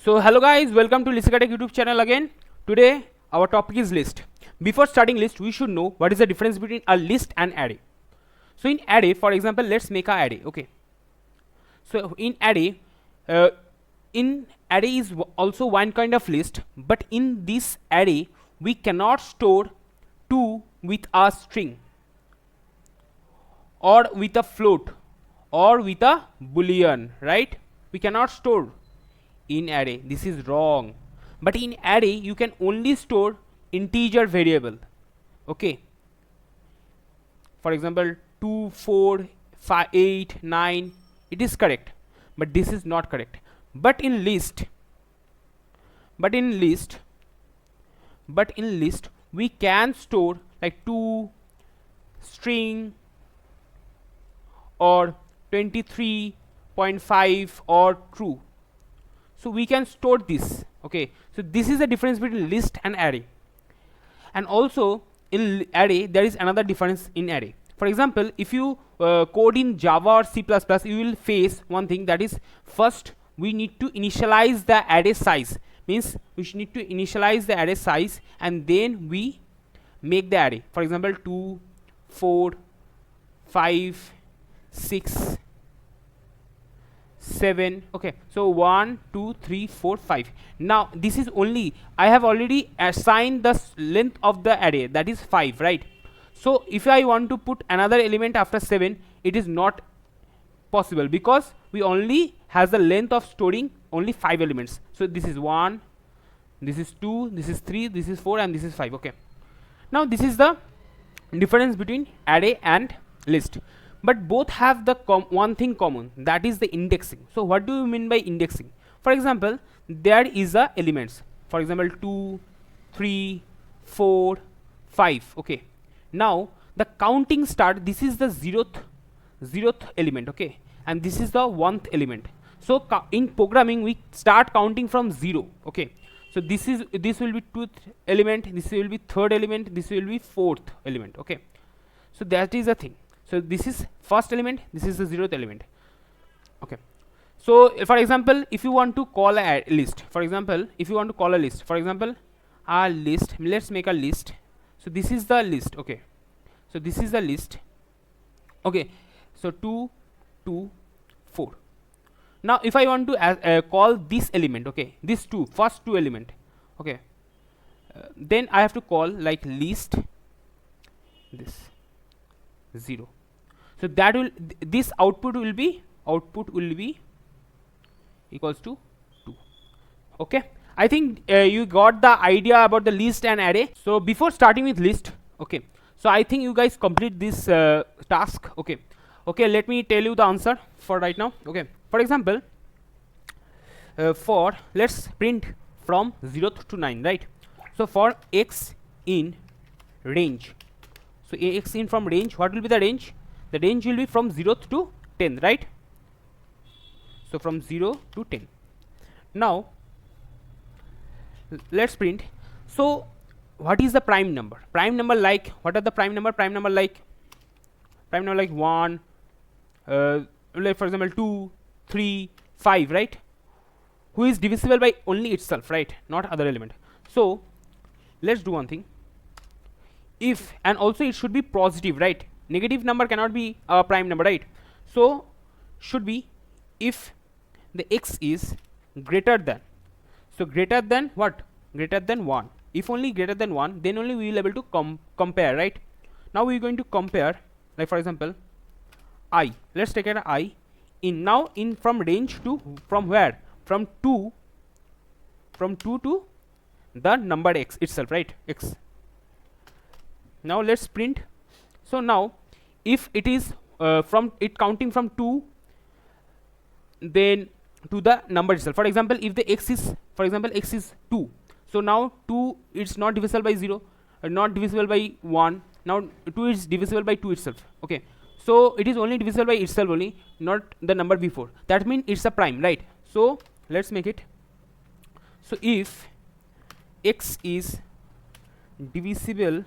So hello guys, welcome to Lisikatek YouTube channel again. Today our topic is list. Before starting list, we should know what is the difference between a list and array. So in array, for example, let's make a array. Okay. So uh, in array is also one kind of list, but in this array we cannot store two with a string or with a float or with a boolean, right? We cannot store in array. This is wrong. But in array you can only store integer variable. Okay. For example, 2, 4, 5, 8, 9. It is correct. But this is not correct. But in list we can store like 2 string or 23.5 or true. So we can store this. Okay, so this is the difference between list and array. And also in array there is another difference in array. For example, if you code in Java or C++, you will face one thing, that is, first we need to initialize the array size. Means we need to initialize the array size and then we make the array. For example, 2, 4, 5, 6, 7. Okay, so 1, 2, 3, 4, 5. Now this is only, I have already assigned the length of the array, that is 5, right? So if I want to put another element after 7, it is not possible because we only has the length of storing only 5 elements. So this is 1, this is 2, this is 3, this is 4, and this is 5. Okay, now this is the difference between array and list. But both have the one thing common, that is the indexing. So what do you mean by indexing? For example, there is a elements. For example, 2, 3, 4, 5. Okay, now the counting start. This is the zeroth element. Okay, and this is the 1th element. So in programming we start counting from 0. Okay, so this will be 2th element, this will be 3rd element, this will be 4th element. Okay, so that is the thing. So this is first element, this is the 0th element. Okay, so for example, if you want to call a list, for example, a list, let's make a list. So this is the list. Okay, so this is the list. Okay, so 2, 2, 4. Now if I want to call this element, okay, this first two element, okay, then I have to call like list this 0. So that will this output will be equals to 2. Okay, I think you got the idea about the list and array. So before starting with list, okay, so I think you guys complete this task. Okay, let me tell you the answer for right now. Okay, for example, for let's print from 0th to 9, right? So for x in range, so x in from range, what will be the range? The range will be from 0th to 10, right? So from 0 to 10. Now let's print. So what is the prime number? Prime number, like, what are the prime number? Prime number like 1, like for example 2, 3, 5, right? Who is divisible by only itself, right? Not other element. So let's do one thing. If, and also it should be positive, right? Negative number cannot be a prime number, right? So should be if the x is greater than, so greater than what? Greater than 1. If only greater than 1, then only we will able to compare, right? Now we are going to compare, like for example I, let's take an I in, now in from range to, from where? From 2 to the number x itself, right? X. Now let's print. So now if it is from it counting from 2 then to the number itself. For example, if the x is, for example, x is 2, so now 2 it's not divisible by 0, not divisible by 1. Now 2 is divisible by 2 itself. Okay, so it is only divisible by itself only, not the number before. That means it's a prime, right? So let's make it. So if x is divisible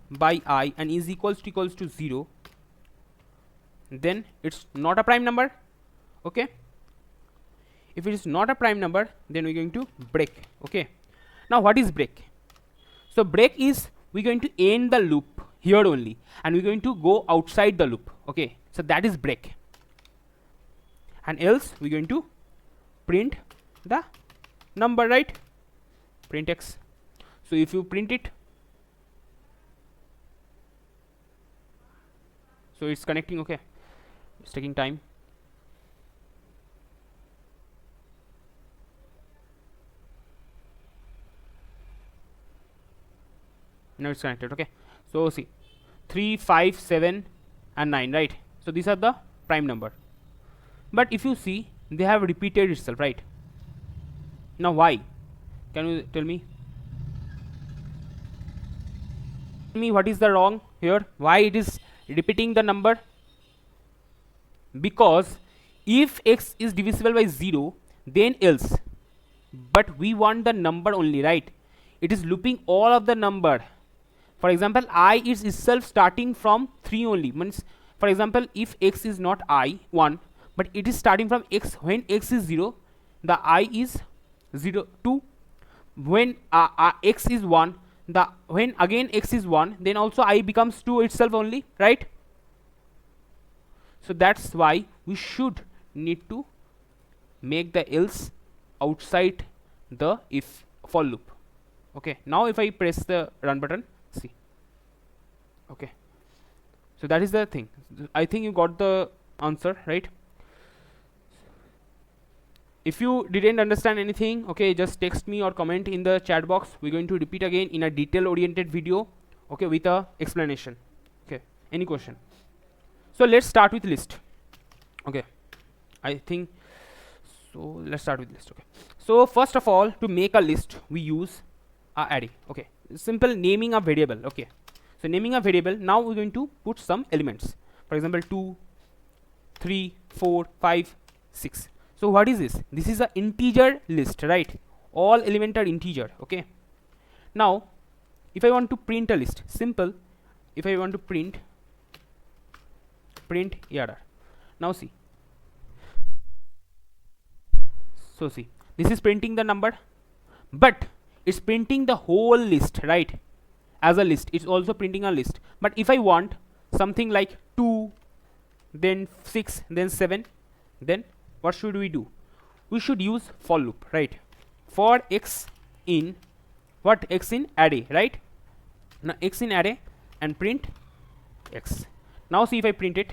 by I and is equals to 0, then it's not a prime number. Okay, If it is not a prime number, then we're going to break. Okay, now what is break? So break is we're going to end the loop here only, and we're going to go outside the loop. Okay, so that is break. And else we're going to print the number, right? Print x. So if you print it, so it's connecting. Okay, it's taking time. Now it's connected. Okay, so see 3, 5, 7 and 9, right? So these are the prime number, but if you see, they have repeated itself, right? Now why? Can you tell me? Tell me what is the wrong here? Why it is repeating the number? Because if x is divisible by 0, then else, but we want the number only, right? It is looping all of the number. For example, I is itself starting from 3 only. Means, for example, if x is not I 1, but it is starting from x. When x is 0, the I is 0 2. When x is 1, the when again x is 1, then also I becomes 2 itself only, right? So that's why we should need to make the else outside the if for loop. Okay, now if I press the run button, see. Okay, so that is the thing. I think you got the answer, right? If you didn't understand anything, okay, just text me or comment in the chat box. We're going to repeat again in a detail oriented video, okay, with a explanation. Okay, any question? So let's start with list. Okay, I think so. Let's start with list. Okay, so first of all, to make a list, we use a array. Okay, simple naming a variable. Okay, so naming a variable. Now we're going to put some elements. For example, 2, 3, 4, 5, 6. So what is this? This is an integer list, right? All elements are integer. Okay, now if I want to print a list, simple. If I want to print error. Now see, so see, this is printing the number, but it's printing the whole list, right? As a list, it's also printing a list. But if I want something like 2, then 6, then 7, then what should we do? We should use for loop, right? For x in what? X in array, right? Now x in array and print x. Now see if I print it.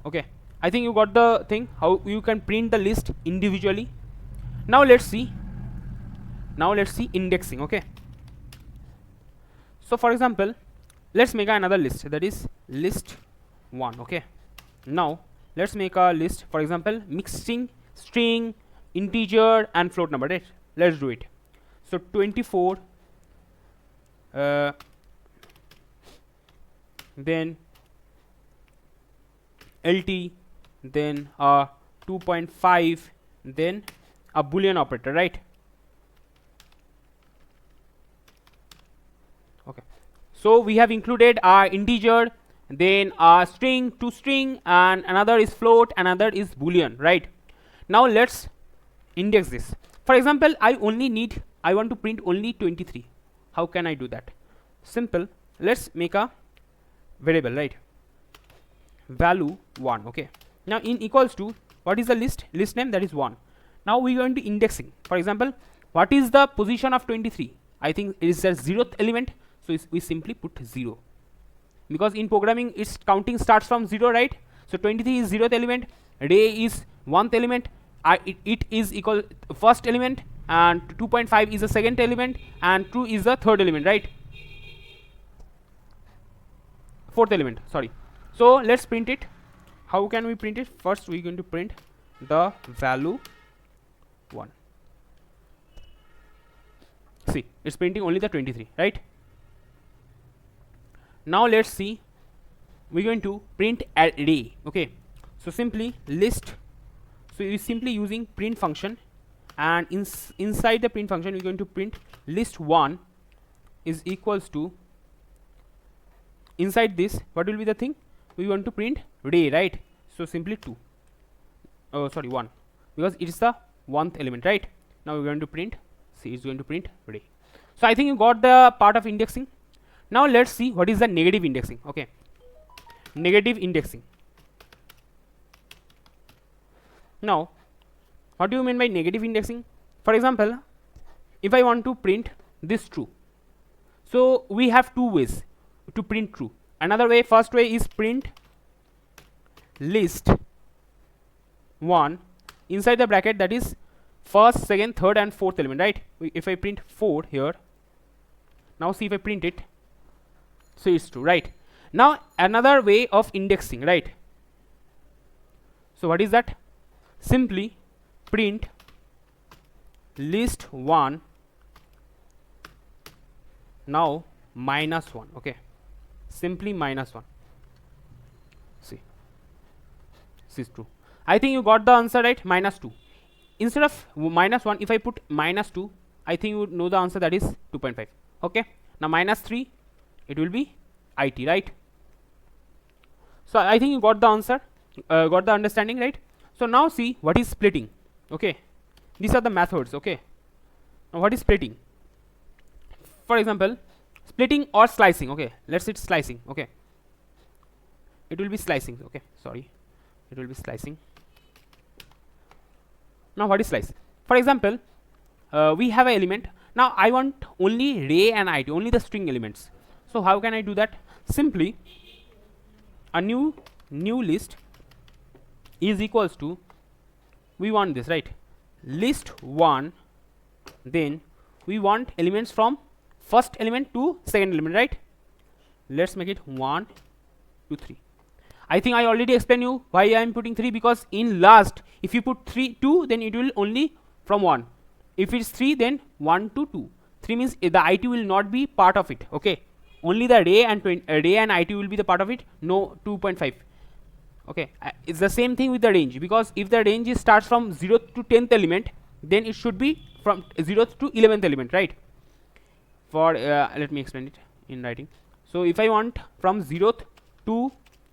Okay, I think you got the thing, how you can print the list individually. Now let's see indexing. Okay, so for example, let's make another list, that is list 1. Okay, now let's make a list, for example, mixing string, integer and float number, right? Let's do it. So 24, then LT, then 2.5, then a boolean operator, right? Okay, so we have included our integer, then a string to string, and another is float, another is boolean, right? Now let's index this. For example, I want to print only 23. How can I do that? Simple, let's make a variable, right? Value 1. Okay, now in equals to, what is the list name? That is 1. Now we are going to indexing. For example, what is the position of 23? I think it is the 0th element, so we simply put 0, because in programming its counting starts from 0, right? So 23 is 0th element, day is 1th element, it is equal first element, and 2.5 is the second element, and 2 is the third element, right? Fourth element, sorry. So let's print it. How can we print it? First we're going to print the value 1. See, it's printing only the 23, right? Now let's see, we're going to print array. Okay, so simply list, so you're simply using print function, and inside the print function we're going to print list 1 is equals to, inside this what will be the thing, we want to print array, right? So simply 2. oh sorry 1, because it is the 1th element, right? Now we're going to print, see, it's going to print ray. So I think you got the part of indexing. Now let's see what is the negative indexing. Okay, negative indexing. Now what do you mean by negative indexing? For example, if I want to print this true, so we have two ways to print true. Another way, first way is print list 1 inside the bracket, that is first, second, third and fourth element, right? If I print 4 here, now see if I print it, so it's true, right? Now another way of indexing, right? So what is that? Simply print list 1 now -1. Okay, simply -1. See, this is true. I think you got the answer, right? -2. Instead of -1, if I put -2, I think you would know the answer, that is 2.5. Okay, now -3, it will be IT, right? So I think you got the answer, got the understanding, right? So now see what is splitting. Okay, these are the methods. Okay, now what is splitting? For example, splitting or slicing. Okay, let's say slicing. Okay, it will be slicing. Okay, sorry, it will be slicing. Now what is slicing? For example, we have an element. Now I want only ray and IT, only the string elements. So how can I do that? Simply a new list is equals to, we want this, right? List 1, then we want elements from first element to second element, right? Let's make it 1 to 3. I think I already explained you why I am putting 3, because in last if you put 2, then it will only from 1. If it's 3, then 1 to 2. 3 means the IT will not be part of it. Okay, only the ray and IT will be the part of it, no 2.5. Okay, it's the same thing with the range, because if the range starts from 0th to 10th element, then it should be from 0th to 11th element, right? For let me explain it in writing. So if I want from 0th to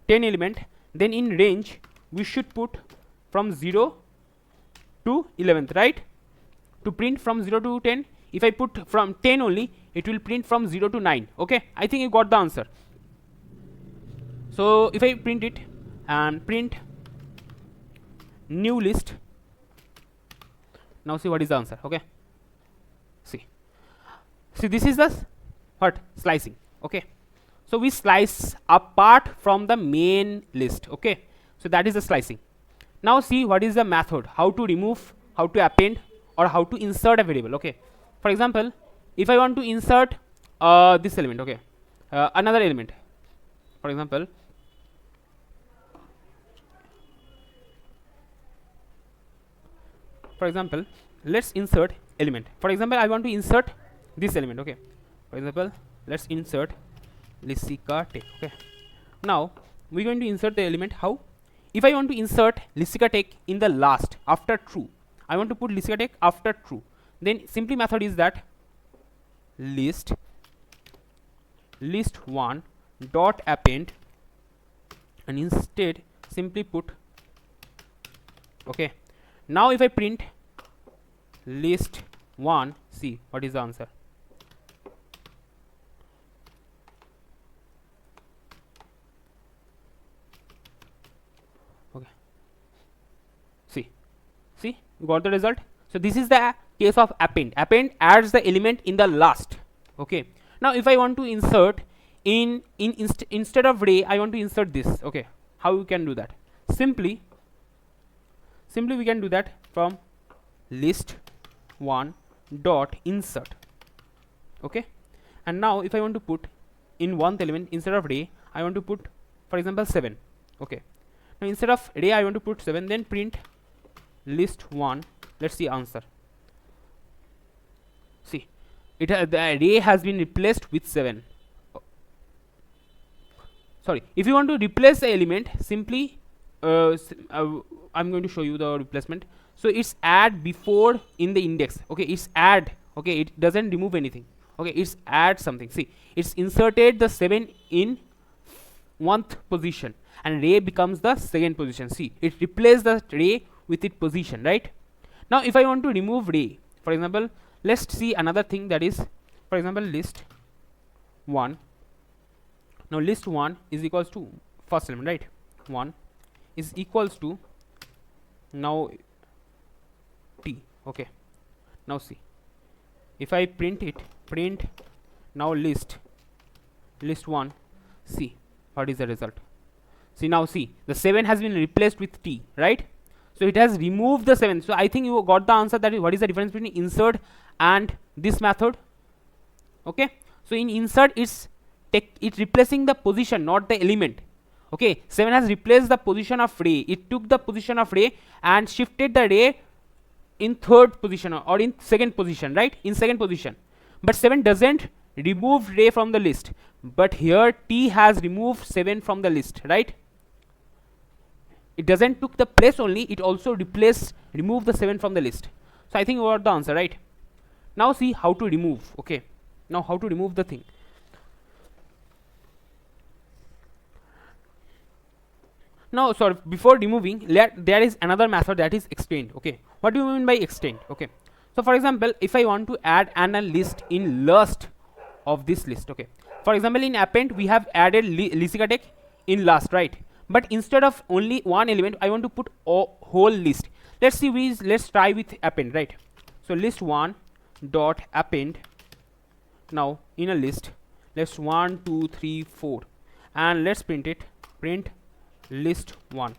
10 element, then in range we should put from 0 to 11th, right? To print from 0 to 10, if I put from 10 only, it will print from 0 to 9. Okay, I think you got the answer. So if I print it and print new list, now see what is the answer. Okay, see this is the what slicing. Okay, so we slice apart from the main list. Okay, so that is the slicing. Now see what is the method, how to remove, how to append, or how to insert a variable. Okay, for example, if I want to insert this element, okay, another element, for example, let's insert element. For example, I want to insert this element. Okay, for example, let's insert Lisica Tech. Okay, now we're going to insert the element. How? If I want to insert Lisica Tech in the last after true, I want to put Lisica Tech after true, then simply method is that list 1 dot append, and instead simply put. Okay, now if I print list 1, see what is the answer. Okay, see you got the result. So this is the case of append. Append adds the element in the last. Okay, now if I want to insert instead of ray, I want to insert this. Okay, how you can do that? Simply we can do that from list 1 dot insert. Okay, and now if I want to put in one element, instead of ray I want to put, for example, 7. Okay, now instead of ray I want to put 7, then print list 1. Let's see answer. See, it the array has been replaced with 7. Sorry, if you want to replace the element, simply I'm going to show you the replacement. So it's add before in the index. Okay, it's add. Okay, it doesn't remove anything. Okay, it's add something. See, it's inserted the 7 in 1th position, and ray becomes the 2nd position. See, it replaced the ray with its position, right? Now if I want to remove ray, for example, let's see another thing, that is, for example, list 1. Now list 1 is equals to first element, right? 1 is equals to now t. Okay, now see, if I print it, print now list 1, see what is the result. See, now see, the 7 has been replaced with t, right? So it has removed the 7. So I think you got the answer, that is what is the difference between insert and this method. Okay, so in insert it's replacing the position, not the element. Okay, 7 has replaced the position of ray. It took the position of ray and shifted the ray in third position or in second position, right? In second position. But 7 doesn't remove ray from the list, but here t has removed 7 from the list, right? It doesn't took the place only, it also remove the 7 from the list. So I think you got the answer, right? Now see how to remove. Okay, now how to remove the thing. Now sorry, before removing, there is another method, that is extend. Okay, what do you mean by extend? Okay, so for example, if I want to add a list in last of this list, okay, for example, in append we have added Lysicatek in last, right? But instead of only one element, I want to put a whole list. Let's see, let's try with append, right? So list 1 dot append, now in a list, let's 1 2 3 4, and let's print it, print list 1.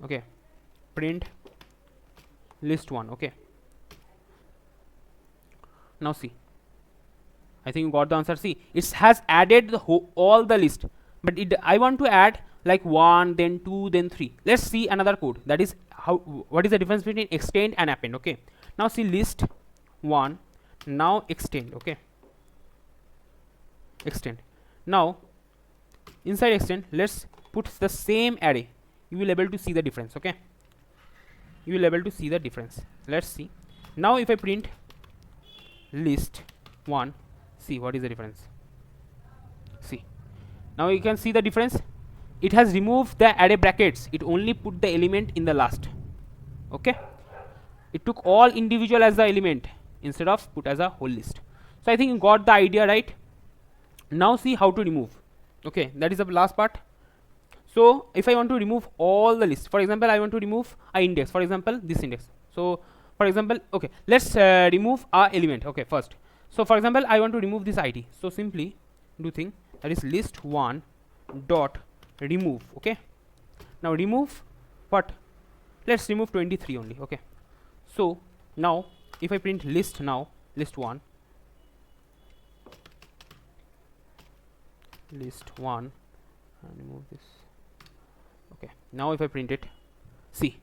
Okay, print list 1. Okay, now see, I think you got the answer. See, it has added the all the list, but I want to add like 1, then 2, then 3. Let's see another code, that is what is the difference between extend and append. Okay, now see list 1, now extend. Okay, extend. Now inside extend, let's put the same array. You will able to see the difference. Okay, you will able to see the difference. Let's see. Now if I print list 1, see what is the difference. See, now you can see the difference. It has removed the array brackets, it only put the element in the last. Okay, it took all individual as the element instead of put as a whole list. So I think you got the idea, right? Now see how to remove. Okay, that is the last part. So if I want to remove all the list, for example, I want to remove a index, for example this index. So for example, okay, let's remove a element. Okay, first, so for example, I want to remove this id. So simply do thing, that is list 1 dot remove. Okay, now remove what? Let's remove 23 only. Okay, so now if I print list, now list 1, list 1, and remove this. Okay, now if I print it, see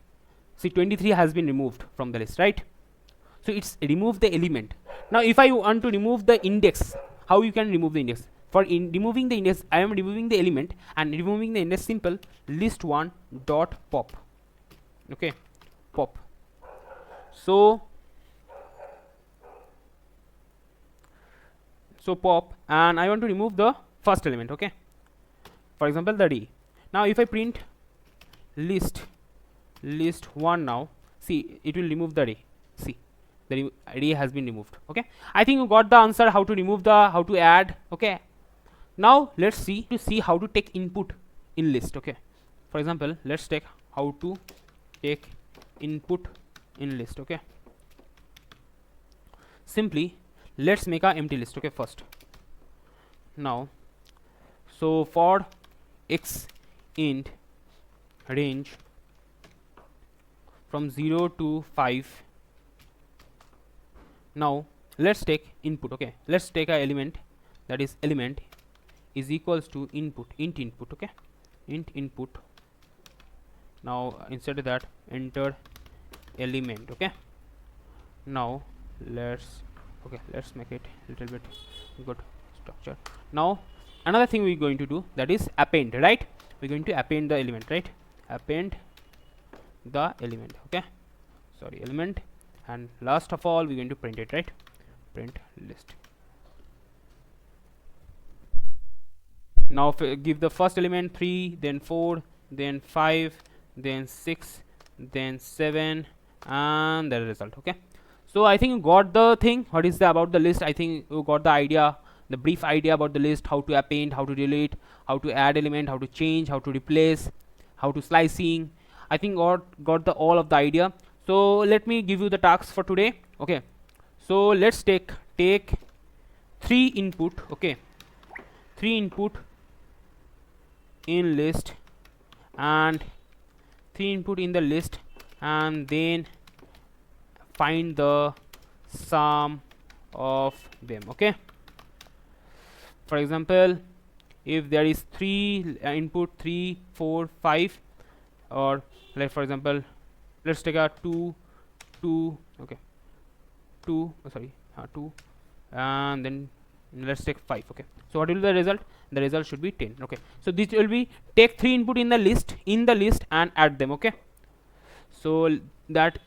23 has been removed from the list, right? So it's remove the element. Now if I want to remove the index, how you can remove the index? For removing the index, I am removing the element, and removing the index, simple list 1 dot pop. Okay, pop. So pop, and I want to remove the first element. Okay, for example the d. Now if I print list 1, now see it will remove the array. See, the array has been removed. Okay, I think you got the answer, how to remove the, how to add. Okay, now let's see how to take input in list. Okay, for example, let's take how to take input in list. Okay, simply let's make a empty list. Okay, first, now so for x int range from 0 to 5. Now let's take input. Okay, let's take a element, that is element is equals to input, int input. Okay, int input. Now instead of that, enter element. Okay, now let's make it little bit good structure. Now another thing we're going to do, that is append, right? We're going to append the element, right? Append the element. Okay, sorry, element, and last of all we're going to print it, right? Print list. Now give the first element 3, then 4, then 5, then 6, then 7, and the result. Okay, so I think you got the thing. What is the about the list? I think you got the idea, the brief idea about the list, how to append, how to delete, how to add element, how to change, how to replace, how to slicing. I think got the all of the idea. So let me give you the tasks for today. Okay, so let's take 3 input. Okay, 3 input in list and 3 input in the list, and then find the sum of them. Okay, for example, if there is 3 input 3 4 5, or like for example let's take a 2 2. Okay, 2 2, and then let's take 5. Okay, so what will be the result? The result should be 10. Okay, so this will be take 3 input in the list and add them. Okay, so that